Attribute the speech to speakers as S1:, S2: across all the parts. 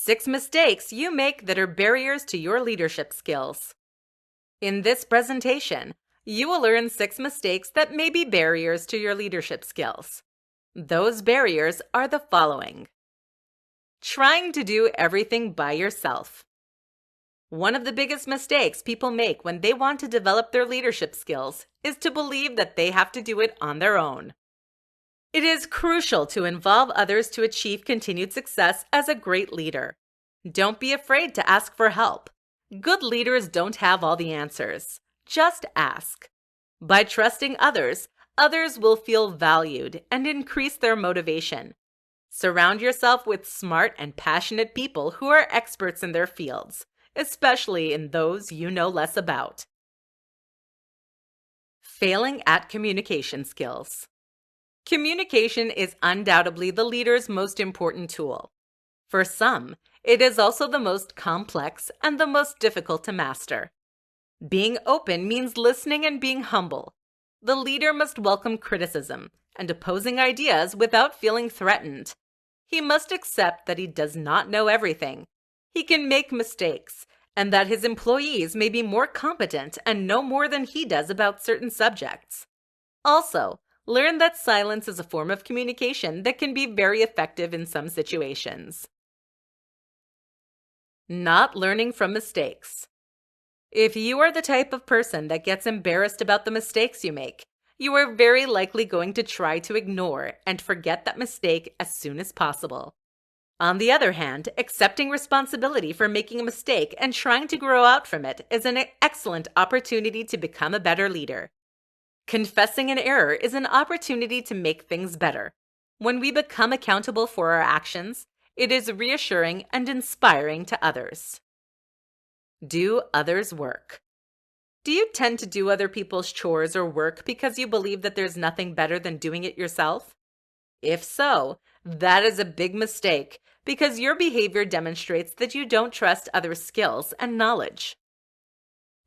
S1: 6 mistakes you make that are barriers to your leadership skills. In this presentation, you will learn 6 mistakes that may be barriers to your leadership skills. Those barriers are the following. Trying to do everything by yourself. One of the biggest mistakes people make when they want to develop their leadership skills is to believe that they have to do it on their own. It is crucial to involve others to achieve continued success as a great leader. Don't be afraid to ask for help. Good leaders don't have all the answers. Just ask. By trusting others, others will feel valued and increase their motivation. Surround yourself with smart and passionate people who are experts in their fields, especially in those you know less about. Failing at communication skills. Communication is undoubtedly the leader's most important tool. For some, it is also the most complex and the most difficult to master. Being open means listening and being humble. The leader must welcome criticism and opposing ideas without feeling threatened. He must accept that he does not know everything. He can make mistakes, and that his employees may be more competent and know more than he does about certain subjects. Also, learn that silence is a form of communication that can be very effective in some situations. Not learning from mistakes. If you are the type of person that gets embarrassed about the mistakes you make, you are very likely going to try to ignore and forget that mistake as soon as possible. On the other hand, accepting responsibility for making a mistake and trying to grow out from it is an excellent opportunity to become a better leader. Confessing an error is an opportunity to make things better. When we become accountable for our actions, it is reassuring and inspiring to others. Do others' work. Do you tend to do other people's chores or work because you believe that there's nothing better than doing it yourself? If so, that is a big mistake because your behavior demonstrates that you don't trust others' skills and knowledge.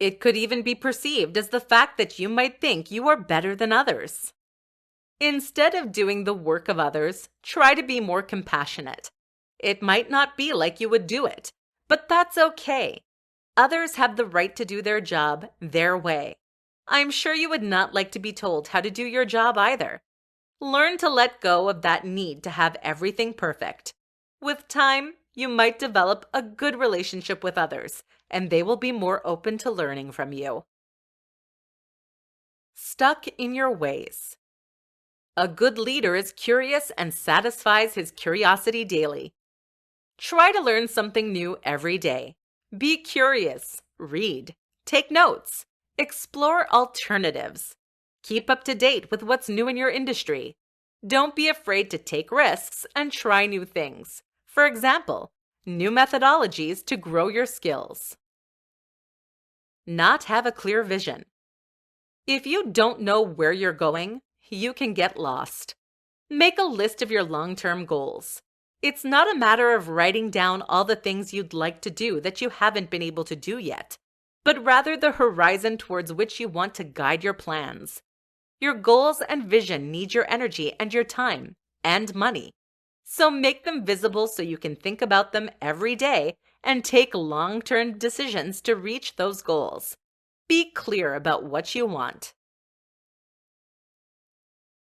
S1: It could even be perceived as the fact that you might think you are better than others. Instead of doing the work of others, try to be more compassionate. It might not be like you would do it, but that's okay. Others have the right to do their job their way. I'm sure you would not like to be told how to do your job either. Learn to let go of that need to have everything perfect. With time, you might develop a good relationship with others, and they will be more open to learning from you. Stuck in your ways. A good leader is curious and satisfies his curiosity daily. Try to learn something new every day. Be curious, read, take notes, explore alternatives. Keep up to date with what's new in your industry. Don't be afraid to take risks and try new things. For example, new methodologies to grow your skills. Not have a clear vision. If you don't know where you're going, you can get lost. Make a list of your long-term goals. It's not a matter of writing down all the things you'd like to do that you haven't been able to do yet, but rather the horizon towards which you want to guide your plans. Your goals and vision need your energy and your time and money. So make them visible so you can think about them every day and take long-term decisions to reach those goals. Be clear about what you want.